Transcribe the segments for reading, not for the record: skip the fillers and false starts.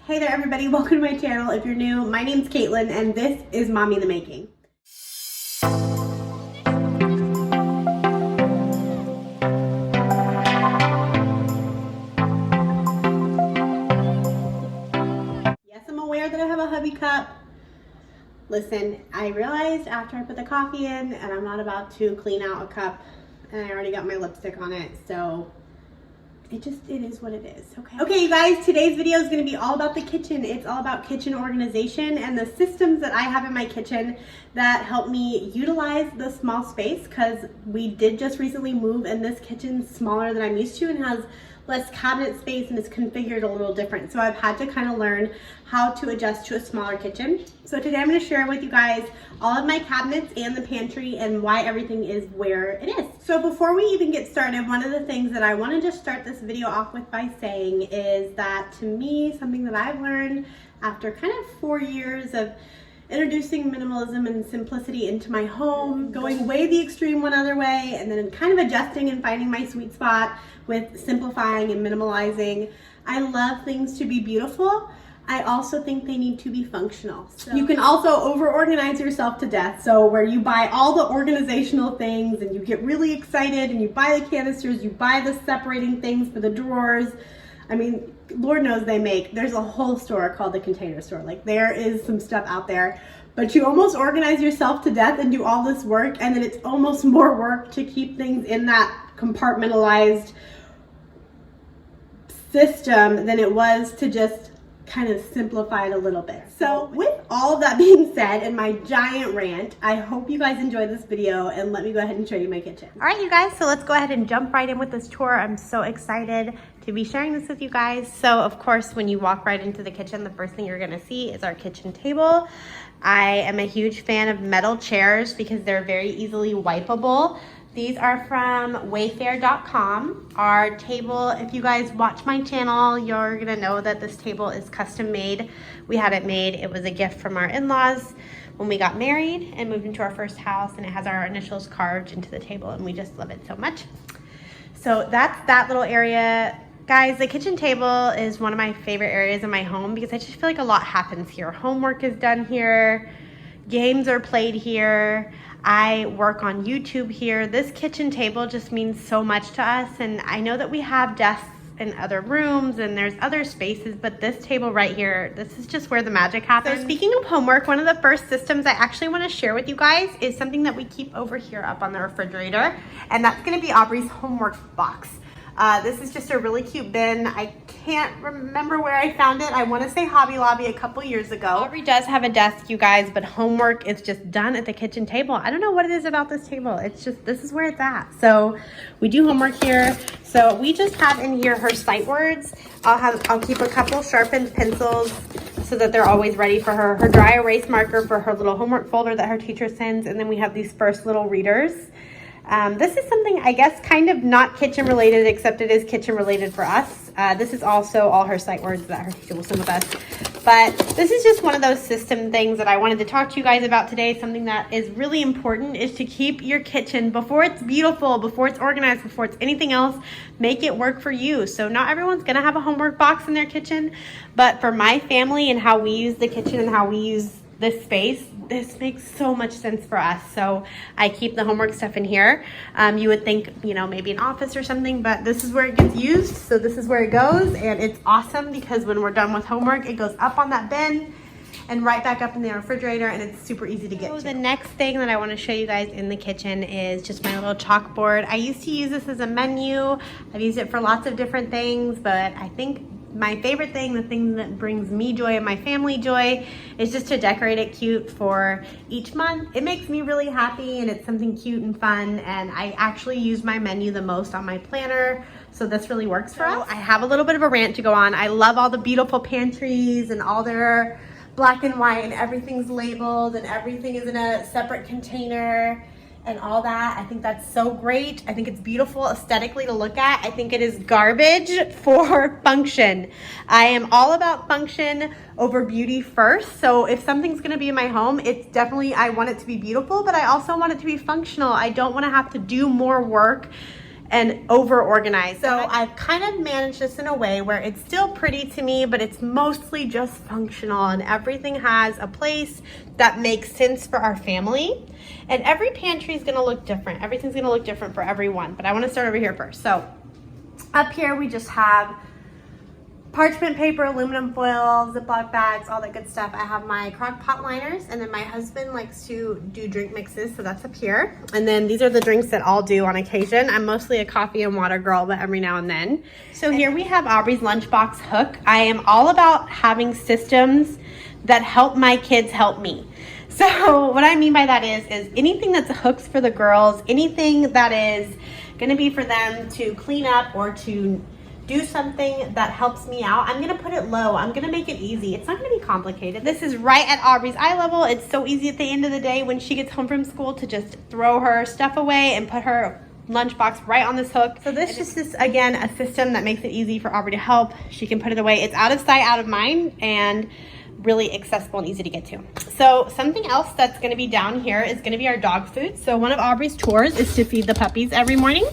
Hey there everybody, welcome to my channel. If you're new, my name's Caitlin and this is Mommy in the Making. Yes, I'm aware that I have a hubby cup. Listen, I realized after I put the coffee in and I'm not about to clean out a cup and I already got my lipstick on it, so it is what it is, okay? Okay, you guys, today's video is gonna be all about the kitchen. It's all about kitchen organization and the systems that I have in my kitchen that help me utilize the small space, because we did just recently move and this kitchen's smaller than I'm used to and has less cabinet space and is configured a little different. So I've had to kind of learn how to adjust to a smaller kitchen. So today I'm going to share with you guys all of my cabinets and the pantry and why everything is where it is. So before we even get started, one of the things that I want to just start this video off with by saying is that to me, something that I've learned after kind of 4 years of introducing minimalism and simplicity into my home, going way the extreme one other way, and then kind of adjusting and finding my sweet spot with simplifying and minimalizing. I love things to be beautiful. I also think they need to be functional. So you can also over-organize yourself to death. So where you buy all the organizational things and you get really excited and you buy the canisters, you buy the separating things for the drawers. I mean, Lord knows there's a whole store called the Container Store. Like, there is some stuff out there, but you almost organize yourself to death and do all this work, and then it's almost more work to keep things in that compartmentalized system than it was to just kind of simplify it a little bit. So with all of that being said and my giant rant, I hope you guys enjoyed this video, and let me go ahead and show you my kitchen. All right, you guys, so let's go ahead and jump right in with this tour. I'm so excited to be sharing this with you guys. So of course, when you walk right into the kitchen, the first thing you're gonna see is our kitchen table. I am a huge fan of metal chairs because they're very easily wipeable. These are from wayfair.com. Our table, if you guys watch my channel, you're gonna know that this table is custom made. We had it made. It was a gift from our in-laws when we got married and moved into our first house, and it has our initials carved into the table, and we just love it so much. So that's that little area. Guys, the kitchen table is one of my favorite areas in my home because I just feel like a lot happens here. Homework is done here, games are played here, I work on YouTube here. This kitchen table just means so much to us, and I know that we have desks in other rooms and there's other spaces, but this table right here, this is just where the magic happens. So speaking of homework, one of the first systems I actually want to share with you guys is something that we keep over here up on the refrigerator, and that's going to be Aubrey's homework box. This is just a really cute bin. I can't remember where I found it. I want to say Hobby Lobby a couple years ago. Aubrey does have a desk, you guys, but homework is just done at the kitchen table. I don't know what it is about this table. It's just, this is where it's at. So we do homework here. So we just have in here her sight words. I'll keep a couple sharpened pencils so that they're always ready for her. Her dry erase marker for her little homework folder that her teacher sends. And then we have these first little readers. This is something, I guess, kind of not kitchen related, except it is kitchen related for us. This is also all her sight words that her teacher will send with us. But this is just one of those system things that I wanted to talk to you guys about today. Something that is really important is to keep your kitchen, before it's beautiful, before it's organized, before it's anything else, make it work for you. So not everyone's going to have a homework box in their kitchen, but for my family and how we use the kitchen and how we use this space, this makes so much sense for us. So I keep the homework stuff in here. You would think, you know, maybe an office or something, but this is where it gets used. So this is where it goes, and it's awesome because when we're done with homework, it goes up on that bin and right back up in the refrigerator, and it's super easy to get to. The next thing that I want to show you guys in the kitchen is just my little chalkboard. I used to use this as a menu. I've used it for lots of different things, but I think my favorite thing, the thing that brings me joy and my family joy, is just to decorate it cute for each month. It makes me really happy, and it's something cute and fun, and I actually use my menu the most on my planner, so this really works for us. I have a little bit of a rant to go on. I love all the beautiful pantries and all their black and white, and everything's labeled and everything is in a separate container and all that. I think that's so great. I think it's beautiful aesthetically to look at. I think it is garbage for function. I am all about function over beauty first. So if something's gonna be in my home, it's definitely, I want it to be beautiful, but I also want it to be functional. I don't wanna have to do more work and over organized. So I've kind of managed this in a way where it's still pretty to me, but it's mostly just functional, and everything has a place that makes sense for our family. And every pantry is gonna look different. Everything's gonna look different for everyone, but I wanna start over here first. So up here we just have parchment paper, aluminum foil, Ziploc bags, all that good stuff. I have my crock pot liners, and then my husband likes to do drink mixes, so that's up here. And then these are the drinks that I'll do on occasion. I'm mostly a coffee and water girl, but every now and then. So here we have Aubrey's lunchbox hook. I am all about having systems that help my kids help me. So what I mean by that is anything that's hooks for the girls, anything that is gonna be for them to clean up or to do something that helps me out, I'm gonna put it low. I'm gonna make it easy. It's not gonna be complicated. This is right at Aubrey's eye level. It's so easy at the end of the day when she gets home from school to just throw her stuff away and put her lunchbox right on this hook. So this just is, again, a system that makes it easy for Aubrey to help. She can put it away. It's out of sight, out of mind, and really accessible and easy to get to. So something else that's gonna be down here is gonna be our dog food. So one of Aubrey's chores is to feed the puppies every morning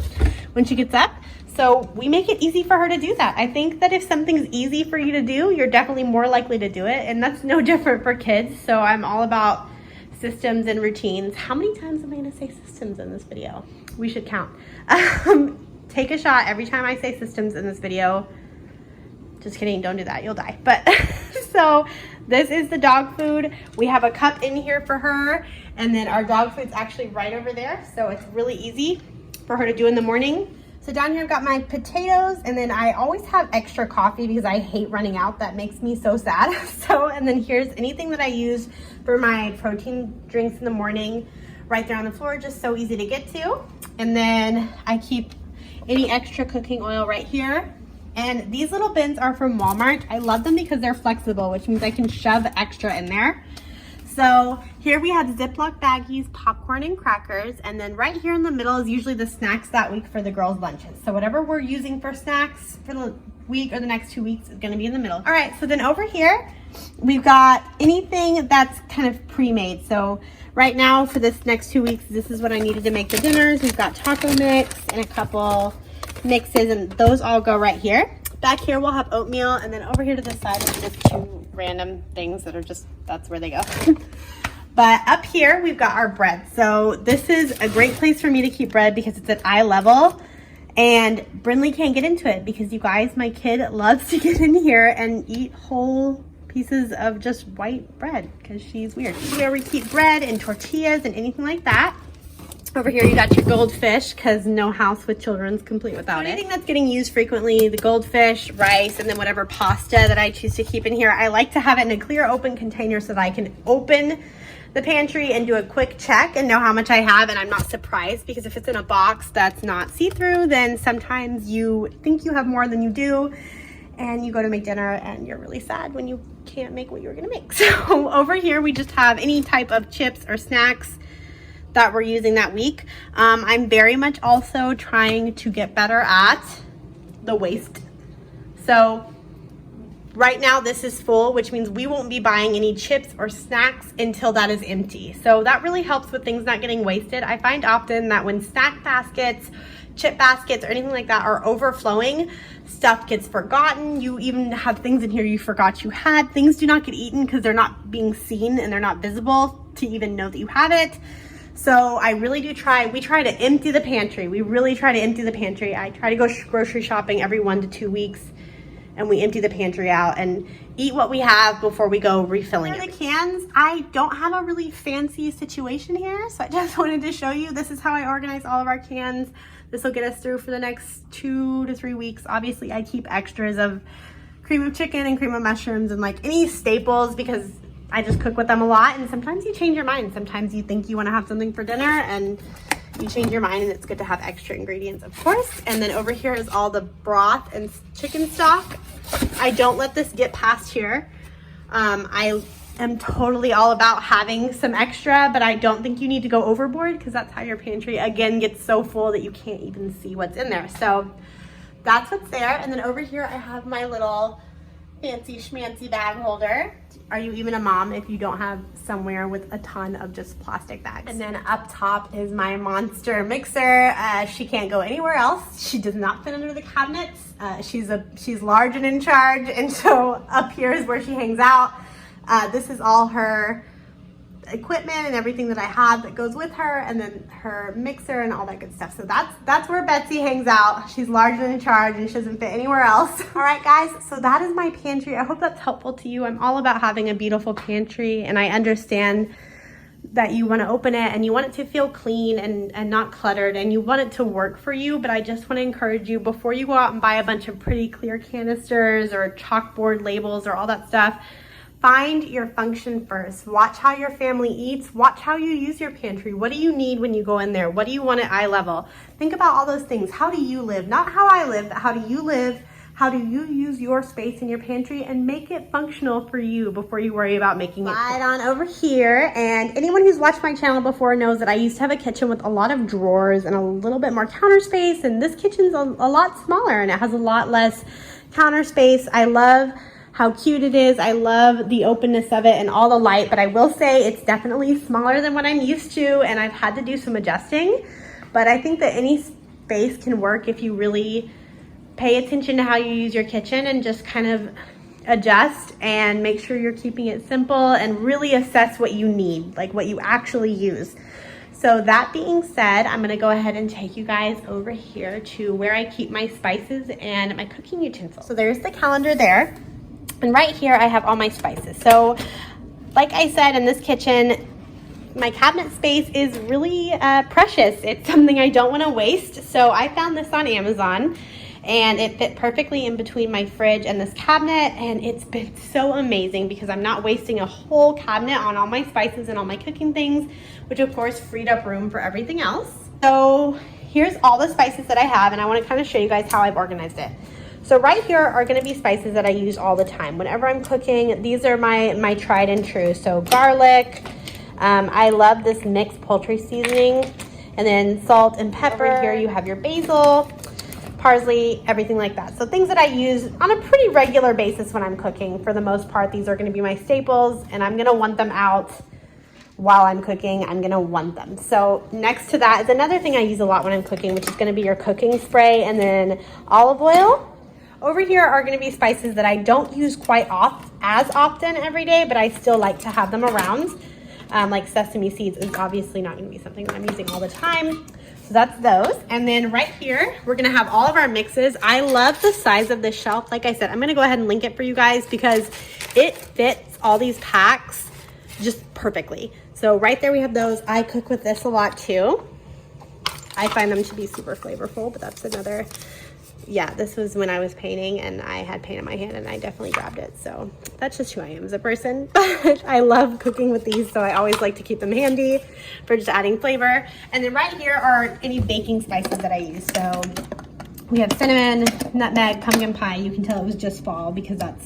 when she gets up. So we make it easy for her to do that. I think that if something's easy for you to do, you're definitely more likely to do it. And that's no different for kids. So I'm all about systems and routines. How many times am I gonna say systems in this video? We should count. Take a shot every time I say systems in this video. Just kidding, don't do that, you'll die. But so this is the dog food. We have a cup in here for her, and then our dog food's actually right over there. So it's really easy for her to do in the morning. So down here I've got my potatoes, and then I always have extra coffee because I hate running out. That makes me so sad. So, and then here's anything that I use for my protein drinks in the morning right there on the floor, just so easy to get to. And then I keep any extra cooking oil right here. And these little bins are from Walmart. I love them because they're flexible, which means I can shove extra in there. So here we have Ziploc baggies, popcorn and crackers, and then right here in the middle is usually the snacks that week for the girls' lunches. So whatever we're using for snacks for the week or the next 2 weeks is gonna be in the middle. All right, so then over here, we've got anything that's kind of pre-made. So right now for this next 2 weeks, this is what I needed to make the dinners. We've got taco mix and a couple mixes, and those all go right here. Back here we'll have oatmeal, and then over here to the side is just 2 random things that are just, that's where they go. But up here we've got our bread. So this is a great place for me to keep bread because it's at eye level, and Brindley can't get into it because, you guys, my kid loves to get in here and eat whole pieces of just white bread because she's weird. Here we keep bread and tortillas and anything like that. Over here you got your goldfish, because no house with children is complete without it. Anything that's getting used frequently, the goldfish, rice, and then whatever pasta that I choose to keep in here. I like to have it in a clear open container so that I can open the pantry and do a quick check and know how much I have, and I'm not surprised, because if it's in a box that's not see-through, then sometimes you think you have more than you do, and you go to make dinner and you're really sad when you can't make what you were gonna make. So over here we just have any type of chips or snacks that we're using that week. I'm very much also trying to get better at the waste. So right now this is full, which means we won't be buying any chips or snacks until that is empty. So that really helps with things not getting wasted. I find often that when snack baskets, chip baskets, or anything like that are overflowing, stuff gets forgotten. You even have things in here you forgot you had. Things do not get eaten because they're not being seen and they're not visible to even know that you have it. So I really do we try to empty the pantry. We really try to empty the pantry. I try to go grocery shopping every 1 to 2 weeks, and we empty the pantry out and eat what we have before we go refilling it. For the cans, I don't have a really fancy situation here, so I just wanted to show you. This is how I organize all of our cans. This will get us through for the next 2 to 3 weeks. Obviously, I keep extras of cream of chicken and cream of mushrooms and like any staples because I just cook with them a lot, and sometimes you change your mind. Sometimes you think you want to have something for dinner and you change your mind, and it's good to have extra ingredients, of course. And then over here is all the broth and chicken stock. I don't let this get past here. I am totally all about having some extra, but I don't think you need to go overboard because that's how your pantry, again, gets so full that you can't even see what's in there. So that's what's there. And then over here I have my little fancy schmancy bag holder. Are you even a mom if you don't have somewhere with a ton of just plastic bags? And then up top is my monster mixer. She can't go anywhere else. She does not fit under the cabinets. She's large and in charge, and so up here is where she hangs out. This is all her equipment and everything that I have that goes with her, and then her mixer and all that good stuff. So that's where Betsy hangs out. She's large and in charge, and she doesn't fit anywhere else. All right, guys, so that is my pantry. I hope that's helpful to you. I'm all about having a beautiful pantry, and I understand that you want to open it and you want it to feel clean and not cluttered, and you want it to work for you. But I just want to encourage you, before you go out and buy a bunch of pretty clear canisters or chalkboard labels or all that stuff, find your function first. Watch how your family eats. Watch how you use your pantry. What do you need when you go in there? What do you want at eye level? Think about all those things. How do you live? Not how I live, but how do you live? How do you use your space in your pantry and make it functional for you before you worry about making it? Slide on over here. And anyone who's watched my channel before knows that I used to have a kitchen with a lot of drawers and a little bit more counter space. And this kitchen's a lot smaller, and it has a lot less counter space. I love how cute it is. I love the openness of it and all the light, but I will say it's definitely smaller than what I'm used to, and I've had to do some adjusting. But I think that any space can work if you really pay attention to how you use your kitchen and just kind of adjust and make sure you're keeping it simple and really assess what you need, like what you actually use. So that being said, I'm gonna go ahead and take you guys over here to where I keep my spices and my cooking utensils. So there's the calendar there. And right here, I have all my spices. So like I said, in this kitchen, my cabinet space is really precious. It's something I don't want to waste. So I found this on Amazon, and it fit perfectly in between my fridge and this cabinet. And it's been so amazing because I'm not wasting a whole cabinet on all my spices and all my cooking things, which of course freed up room for everything else. So here's all the spices that I have, and I want to kind of show you guys how I've organized it. So right here are going to be spices that I use all the time. Whenever I'm cooking, these are my tried and true. So garlic, I love this mixed poultry seasoning, and then salt and pepper. Over here you have your basil, parsley, everything like that. So things that I use on a pretty regular basis when I'm cooking. For the most part, these are going to be my staples, and I'm going to want them out while I'm cooking. I'm going to want them. So next to that is another thing I use a lot when I'm cooking, which is going to be your cooking spray, and then olive oil. Over here are going to be spices that I don't use as often every day, but I still like to have them around. Like sesame seeds is obviously not going to be something that I'm using all the time. So that's those. And then right here, we're going to have all of our mixes. I love the size of this shelf. Like I said, I'm going to go ahead and link it for you guys because it fits all these packs just perfectly. So right there we have those. I cook with this a lot too. I find them to be super flavorful, but that's another... Yeah, this was when I was painting and I had paint in my hand, and I definitely grabbed it. So that's just who I am as a person. But I love cooking with these, so I always like to keep them handy for just adding flavor. And then right here are any baking spices that I use. So we have cinnamon, nutmeg, pumpkin pie. You can tell it was just fall because that's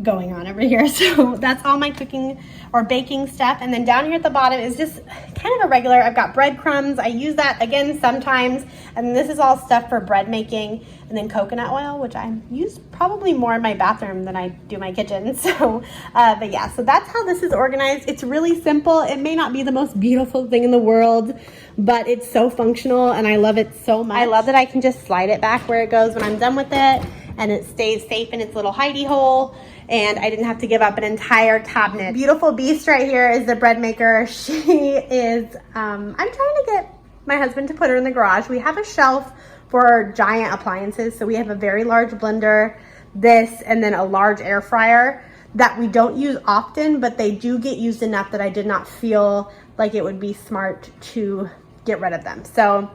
going on over here. So that's all my cooking or baking stuff. And then down here at the bottom is just kind of a regular, I've got breadcrumbs. I use that again sometimes. And this is all stuff for bread making. And then coconut oil, which I use probably more in my bathroom than I do my kitchen. So, but yeah, so that's how this is organized. It's really simple. It may not be the most beautiful thing in the world, but it's so functional and I love it so much. I love that I can just slide it back where it goes when I'm done with it, and it stays safe in its little hidey hole. And I didn't have to give up an entire cabinet. Beautiful beast right here is the bread maker. She is, I'm trying to get my husband to put her in the garage. We have a shelf for giant appliances. So we have a very large blender, this, and then a large air fryer that we don't use often, but they do get used enough that I did not feel like it would be smart to get rid of them. So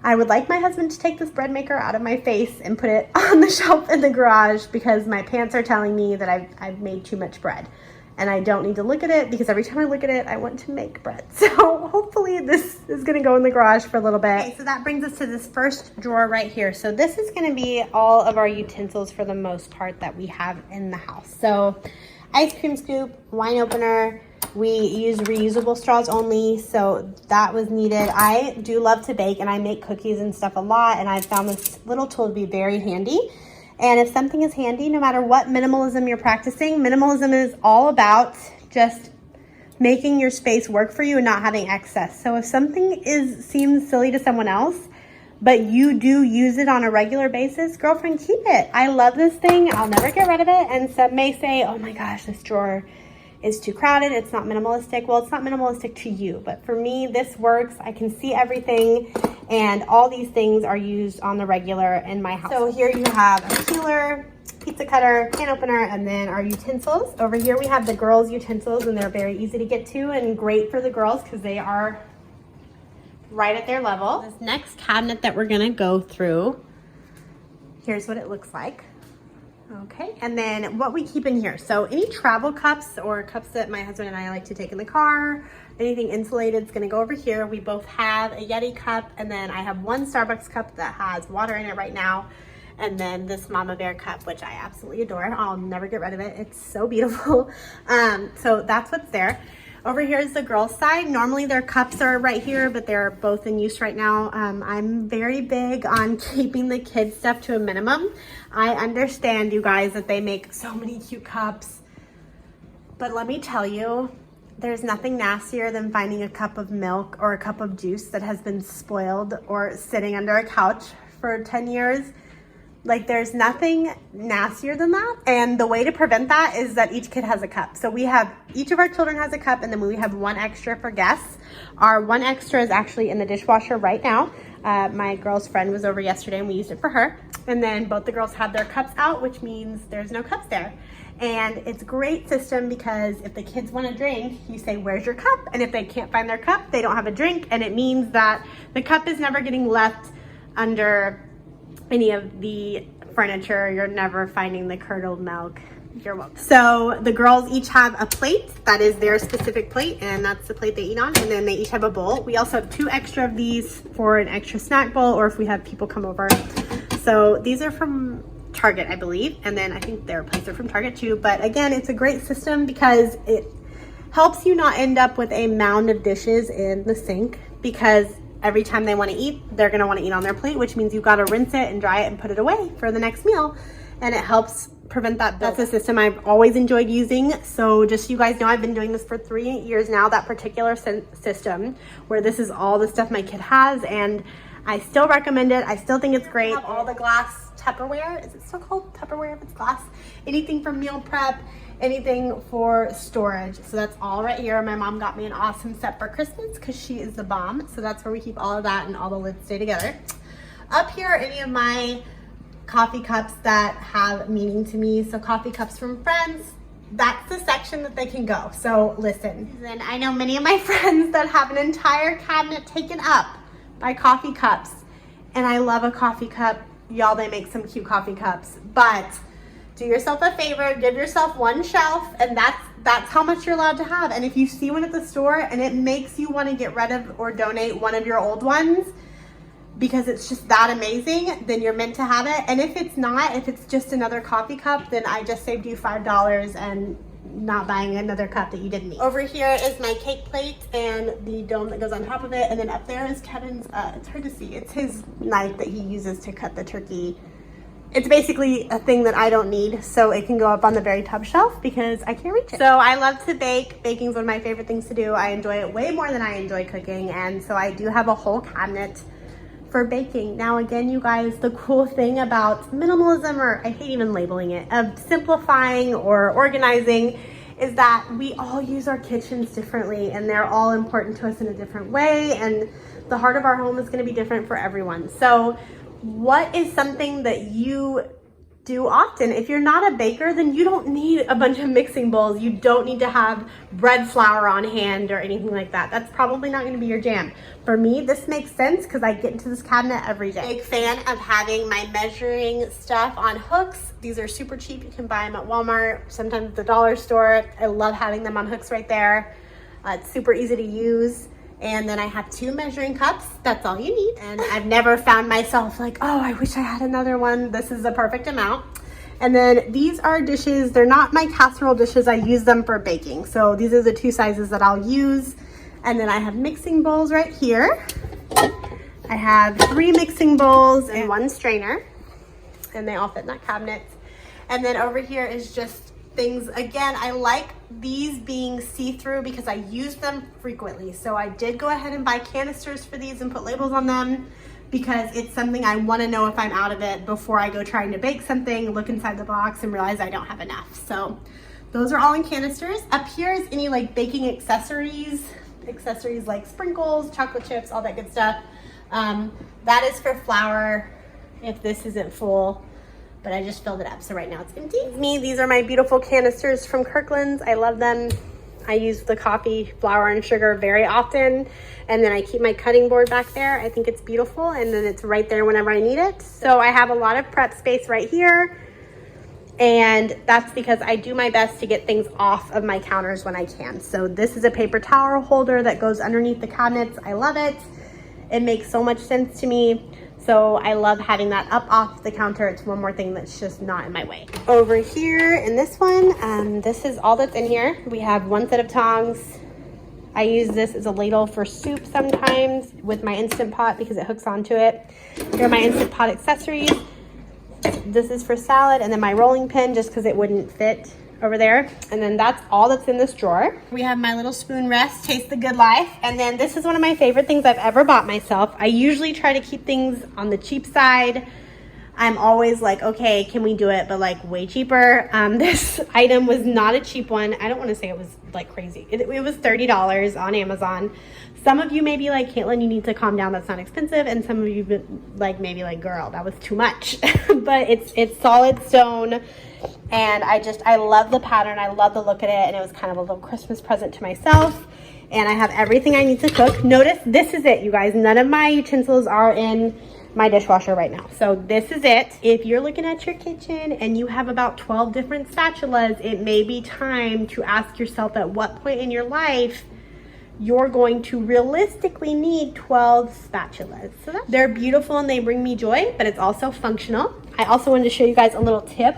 I would like my husband to take this bread maker out of my face and put it on the shelf in the garage because my pants are telling me that I've made too much bread. And I don't need to look at it because every time I look at it, I want to make bread. So hopefully this is gonna go in the garage for a little bit. Okay, so that brings us to this first drawer right here. So this is gonna be all of our utensils for the most part that we have in the house. So ice cream scoop, wine opener. We use reusable straws only, so that was needed. I do love to bake and I make cookies and stuff a lot, and I found this little tool to be very handy. And if something is handy, no matter what minimalism you're practicing, minimalism is all about just making your space work for you and not having excess. So if something seems silly to someone else, but you do use it on a regular basis, girlfriend, keep it. I love this thing. I'll never get rid of it. And some may say, oh my gosh, this drawer is too crowded. It's not minimalistic. Well, it's not minimalistic to you, but for me, this works. I can see everything, and all these things are used on the regular in my house. So here you have a peeler, pizza cutter, can opener, and then our utensils. Over here we have the girls' utensils, and they're very easy to get to and great for the girls because they are right at their level. This next cabinet that we're gonna go through, here's what it looks like. Okay, and then what we keep in here. So any travel cups or cups that my husband and I like to take in the car, anything insulated is gonna go over here. We both have a Yeti cup, and then I have one Starbucks cup that has water in it right now. And then this Mama Bear cup, which I absolutely adore. I'll never get rid of it. It's so beautiful. So that's what's there. Over here is the girls' side. Normally their cups are right here, but they're both in use right now. I'm very big on keeping the kids' stuff to a minimum. I understand, you guys, that they make so many cute cups, but let me tell you, there's nothing nastier than finding a cup of milk or a cup of juice that has been spoiled or sitting under a couch for 10 years. Like, there's nothing nastier than that. And the way to prevent that is that each kid has a cup. So each of our children has a cup, and then we have one extra for guests. Our one extra is actually in the dishwasher right now. My girl's friend was over yesterday and we used it for her. And then both the girls have their cups out, which means there's no cups there. And it's a great system because if the kids want a drink, you say, where's your cup? And if they can't find their cup, they don't have a drink. And it means that the cup is never getting left under any of the furniture. You're never finding the curdled milk. You're welcome. So the girls each have a plate that is their specific plate, and that's the plate they eat on, and then they each have a bowl. We also have 2 extra of these for an extra snack bowl, or if we have people come over. So these are from Target, I believe, and then I think their plates are from Target too. But again, it's a great system because it helps you not end up with a mound of dishes in the sink, because every time they want to eat, they're going to want to eat on their plate, which means you've got to rinse it and dry it and put it away for the next meal. And it helps prevent that. That's a system I've always enjoyed using. So just so you guys know, I've been doing this for 3 years now, that particular system where this is all the stuff my kid has. And I still recommend it. I still think it's great. All the glass Tupperware, is it still called Tupperware if it's glass? Anything for meal prep, anything for storage. So that's all right here. My mom got me an awesome set for Christmas because she is the bomb. So that's where we keep all of that, and all the lids stay together. Up here are any of my coffee cups that have meaning to me. So coffee cups from friends, that's the section that they can go. So listen, and I know many of my friends that have an entire cabinet taken up by coffee cups, and I love a coffee cup. Y'all, they make some cute coffee cups, but do yourself a favor, give yourself one shelf, and that's how much you're allowed to have. And if you see one at the store and it makes you want to get rid of or donate one of your old ones because it's just that amazing, then you're meant to have it. And if it's not, if it's just another coffee cup, then I just saved you $5 and not buying another cup that you didn't need. Over here is my cake plate and the dome that goes on top of it. And then up there is Kevin's, it's hard to see, it's his knife that he uses to cut the turkey. It's basically a thing that I don't need, so it can go up on the very top shelf because I can't reach it. So I love to bake. Baking is one of my favorite things to do. I enjoy it way more than I enjoy cooking, and so I do have a whole cabinet for baking. Now again, you guys, the cool thing about minimalism, or I hate even labeling it, of simplifying or organizing, is that we all use our kitchens differently, and they're all important to us in a different way, and the heart of our home is going to be different for everyone. So what is something that you do often? If you're not a baker, then you don't need a bunch of mixing bowls. You don't need to have bread flour on hand or anything like that. That's probably not going to be your jam. For me, this makes sense because I get into this cabinet every day. Big fan of having my measuring stuff on hooks. These are super cheap. You can buy them at Walmart, sometimes at the dollar store. I love having them on hooks right there. It's super easy to use. And then I have 2 measuring cups. That's all you need. And I've never found myself like, oh, I wish I had another one. This is the perfect amount. And then these are dishes. They're not my casserole dishes. I use them for baking. So these are the 2 sizes that I'll use. And then I have mixing bowls right here. I have 3 mixing bowls and 1 strainer. and they all fit in that cabinet. And then over here is just things. Again, I like these being see-through because I use them frequently. So I did go ahead and buy canisters for these and put labels on them because it's something I want to know if I'm out of it before I go trying to bake something, look inside the box and realize I don't have enough. So those are all in canisters. Up here is any like baking accessories like sprinkles, chocolate chips, all that good stuff. That is for flour if this isn't full, but I just filled it up, so right now it's empty. These are my beautiful canisters from Kirkland's. I love them. I use the coffee, flour, and sugar very often, and then I keep my cutting board back there. I think it's beautiful, and then it's right there whenever I need it. So I have a lot of prep space right here, and that's because I do my best to get things off of my counters when I can. So this is a paper towel holder that goes underneath the cabinets. I love it. It makes so much sense to me. So I love having that up off the counter. It's one more thing that's just not in my way. Over here in this one, this is all that's in here. We have one set of tongs. I use this as a ladle for soup sometimes with my Instant Pot because it hooks onto it. Here are my Instant Pot accessories. This is for salad, and then my rolling pin just because it wouldn't fit over there. And then that's all that's in this drawer. We have my little spoon rest, Taste the Good Life. And then this is one of my favorite things I've ever bought myself. I usually try to keep things on the cheap side. I'm always like, okay, can we do it, but like way cheaper. This item was not a cheap one. I don't want to say it was like crazy. It was $30 on Amazon. Some of you may be like, Caitlin, you need to calm down, that's not expensive. And some of you like maybe like, girl, that was too much. But it's solid stone. And I love the pattern. I love the look at it. And it was kind of a little Christmas present to myself. And I have everything I need to cook. Notice this is it, you guys. None of my utensils are in my dishwasher right now. So this is it. If you're looking at your kitchen and you have about 12 different spatulas, it may be time to ask yourself at what point in your life you're going to realistically need 12 spatulas. So they're beautiful and they bring me joy, but it's also functional. I also wanted to show you guys a little tip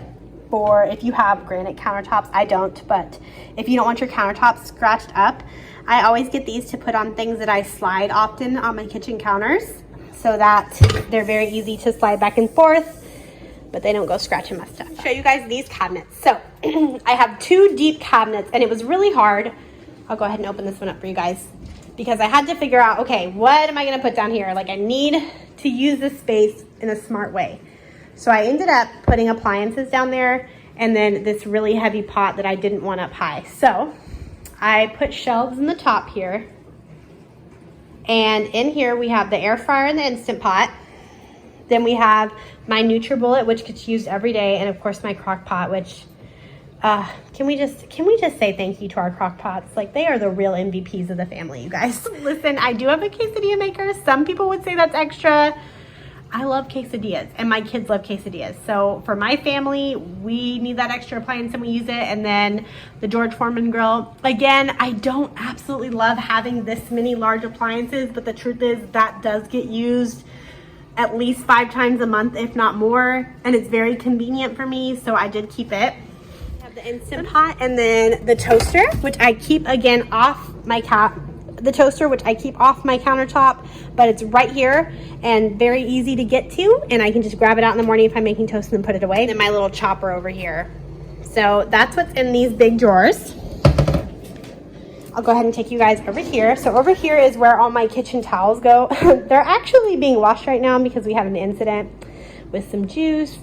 for if you have granite countertops. I don't, but if you don't want your countertops scratched up, I always get these to put on things that I slide often on my kitchen counters so that they're very easy to slide back and forth, but they don't go scratching my stuff. I'll show you guys these cabinets. So I have two deep cabinets and it was really hard. I'll go ahead and open this one up for you guys because I had to figure out, okay, what am I gonna put down here? Like I need to use this space in a smart way. So I ended up putting appliances down there and then this really heavy pot that I didn't want up high. So I put shelves in the top here. And in here we have the air fryer and the Instant Pot. Then we have my NutriBullet, which gets used every day. And of course my crock pot, which can we just say thank you to our crock pots? Like they are the real MVPs of the family, you guys. Listen, I do have a quesadilla maker. Some people would say that's extra. I love quesadillas and my kids love quesadillas. So for my family, we need that extra appliance and we use it. And then the George Foreman grill. Again, I don't absolutely love having this many large appliances, but the truth is that does get used at least 5 times a month, if not more. And it's very convenient for me, so I did keep it. I have the Instant Pot and then the toaster, which I keep again off my countertop, but it's right here and very easy to get to, and I can just grab it out in the morning if I'm making toast and then put it away. And then my little chopper over here. So that's what's in these big drawers. I'll go ahead and take you guys over here. So over here is where all my kitchen towels go. They're actually being washed right now because we had an incident with some juice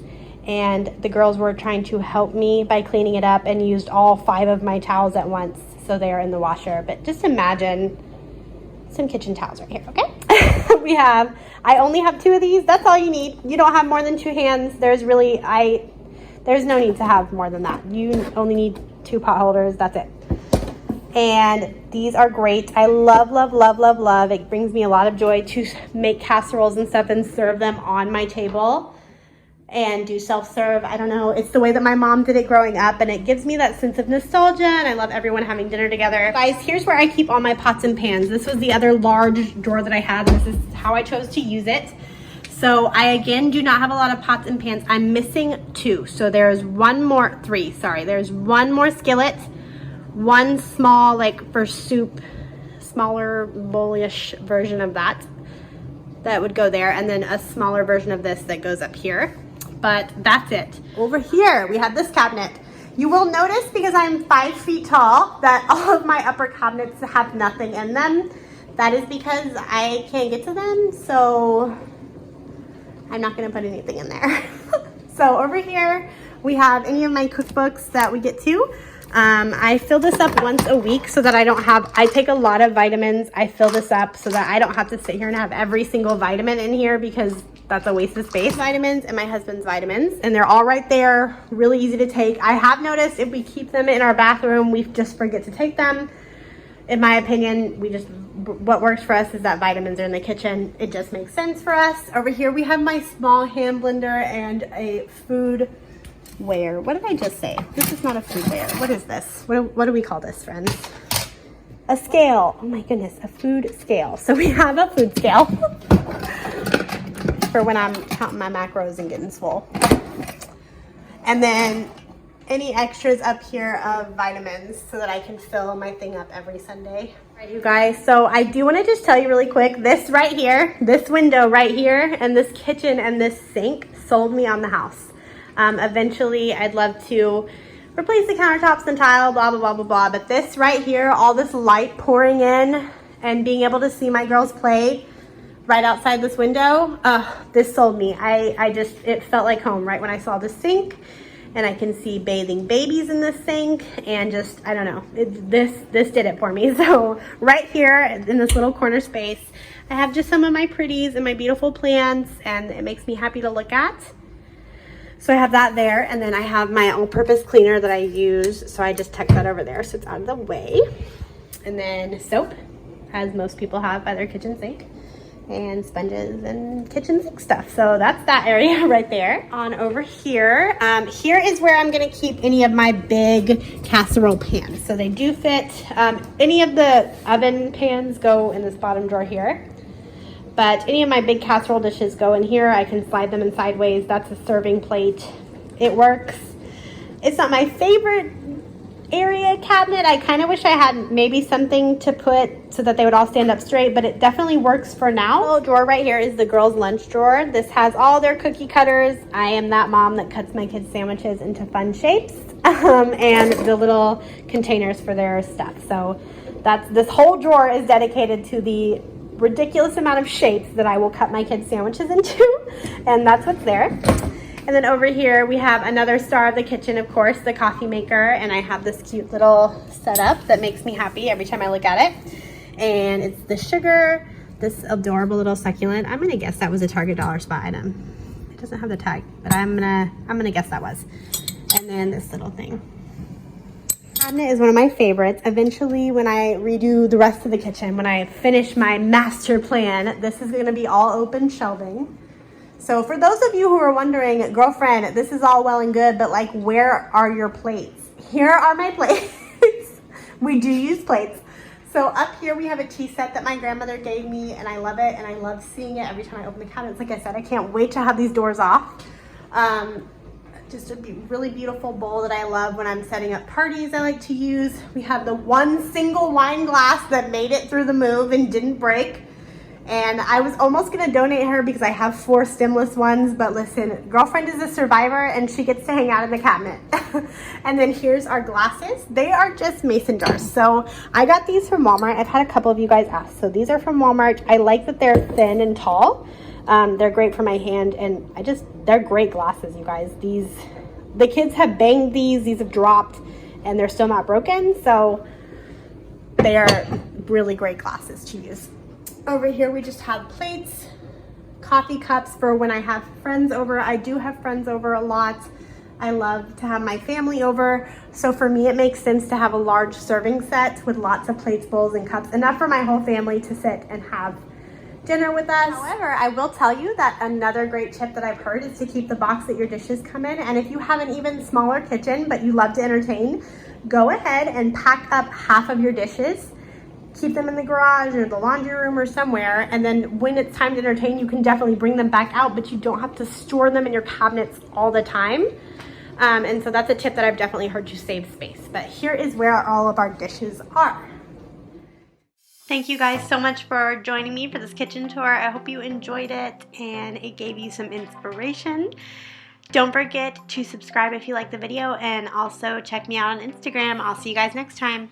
and the girls were trying to help me by cleaning it up and used all 5 of my towels at once. So they are in the washer, but just imagine some kitchen towels right here, okay? I only have 2 of these. That's all you need. You don't have more than 2 hands. There's no need to have more than that. You only need 2 pot holders. That's it. And these are great. I love, love, love, love, love. It brings me a lot of joy to make casseroles and stuff and serve them on my table and do self-serve. I don't know. It's the way that my mom did it growing up, and it gives me that sense of nostalgia, and I love everyone having dinner together. Guys, here's where I keep all my pots and pans. This was the other large drawer that I had, and this is how I chose to use it. So I, again, do not have a lot of pots and pans. I'm missing 2. So there's 3, sorry. There's 1 more skillet, 1 small, like for soup, smaller bowl-ish version of that would go there, and then a smaller version of this that goes up here. but that's it. Over here, we have this cabinet. You will notice, because I'm 5 feet tall, that all of my upper cabinets have nothing in them. That is because I can't get to them, so I'm not gonna put anything in there. So over here, we have any of my cookbooks that we get to. I fill this up once a week so that I take a lot of vitamins. I fill this up so that I don't have to sit here and have every single vitamin in here, because that's a waste of space. Vitamins and my husband's vitamins, and they're all right there, really easy to take. I have noticed if we keep them in our bathroom, we just forget to take them. In my opinion, what works for us is that vitamins are in the kitchen. It just makes sense for us. Over here, we have my small hand blender and a food weigher. What did I just say? This is not a food weigher. What is this? What do we call this, friends? A scale. Oh my goodness, a food scale. So we have a food scale for when I'm counting my macros and getting swole. And then any extras up here of vitamins so that I can fill my thing up every Sunday. All right, you guys, so I do want to just tell you really quick, this right here, this window right here, and this kitchen and this sink sold me on the house. Eventually, I'd love to replace the countertops and tile, blah, blah, blah, blah, blah. But this right here, all this light pouring in and being able to see my girls play right outside this window, this sold me. It felt like home right when I saw the sink, and I can see bathing babies in this sink, and just, I don't know, this did it for me. So right here in this little corner space, I have just some of my pretties and my beautiful plants, and it makes me happy to look at. So I have that there, and then I have my all-purpose cleaner that I use, so I just tuck that over there so it's out of the way. And then soap, as most people have by their kitchen sink, and sponges and kitchen sink stuff. So that's that area right there. On over here, here is where I'm gonna keep any of my big casserole pans. So they do fit. Any of the oven pans go in this bottom drawer here. But any of my big casserole dishes go in here. I can slide them in sideways. That's a serving plate. It works. It's not my favorite area cabinet. I kind of wish I had maybe something to put so that they would all stand up straight, but it definitely works for now. The little drawer right here is the girls' lunch drawer. This has all their cookie cutters. I am that mom that cuts my kids' sandwiches into fun shapes, and the little containers for their stuff. So this whole drawer is dedicated to the ridiculous amount of shapes that I will cut my kids' sandwiches into, and that's what's there. And then over here we have another star of the kitchen, of course, the coffee maker, and I have this cute little setup that makes me happy every time I look at it. And it's the sugar, this adorable little succulent. I'm gonna guess that was a Target dollar spot item. It doesn't have the tag, but I'm gonna guess that was. And then this little thing. Cabinet is one of my favorites. Eventually, when I redo the rest of the kitchen, when I finish my master plan, this is gonna be all open shelving. So for those of you who are wondering, girlfriend, this is all well and good, but like, where are your plates? Here are my plates. We do use plates. So up here we have a tea set that my grandmother gave me, and I love it, and I love seeing it every time I open the cabinets. Like I said, I can't wait to have these doors off. Just a really beautiful bowl that I love when I'm setting up parties. I like to use. We have the one single wine glass that made it through the move and didn't break. And I was almost gonna donate her because I have 4 stemless ones, but listen, girlfriend is a survivor and she gets to hang out in the cabinet. And then here's our glasses. They are just mason jars. So I got these from Walmart. I've had a couple of you guys ask. So these are from Walmart. I like that they're thin and tall. They're great for my hand, and they're great glasses, you guys. The kids have banged these have dropped, and they're still not broken, so they are really great glasses to use. Over here we just have plates, coffee cups for when I have friends over. I do have friends over a lot. I love to have my family over, so for me it makes sense to have a large serving set with lots of plates, bowls, and cups, enough for my whole family to sit and have dinner with us. However, I will tell you that another great tip that I've heard is to keep the box that your dishes come in. And if you have an even smaller kitchen but you love to entertain, go ahead and pack up half of your dishes, keep them in the garage or the laundry room or somewhere, and then when it's time to entertain, you can definitely bring them back out, but you don't have to store them in your cabinets all the time. And so that's a tip that I've definitely heard to save space. But here is where all of our dishes are. Thank you guys so much for joining me for this kitchen tour. I hope you enjoyed it and it gave you some inspiration. Don't forget to subscribe if you like the video, and also check me out on Instagram. I'll see you guys next time.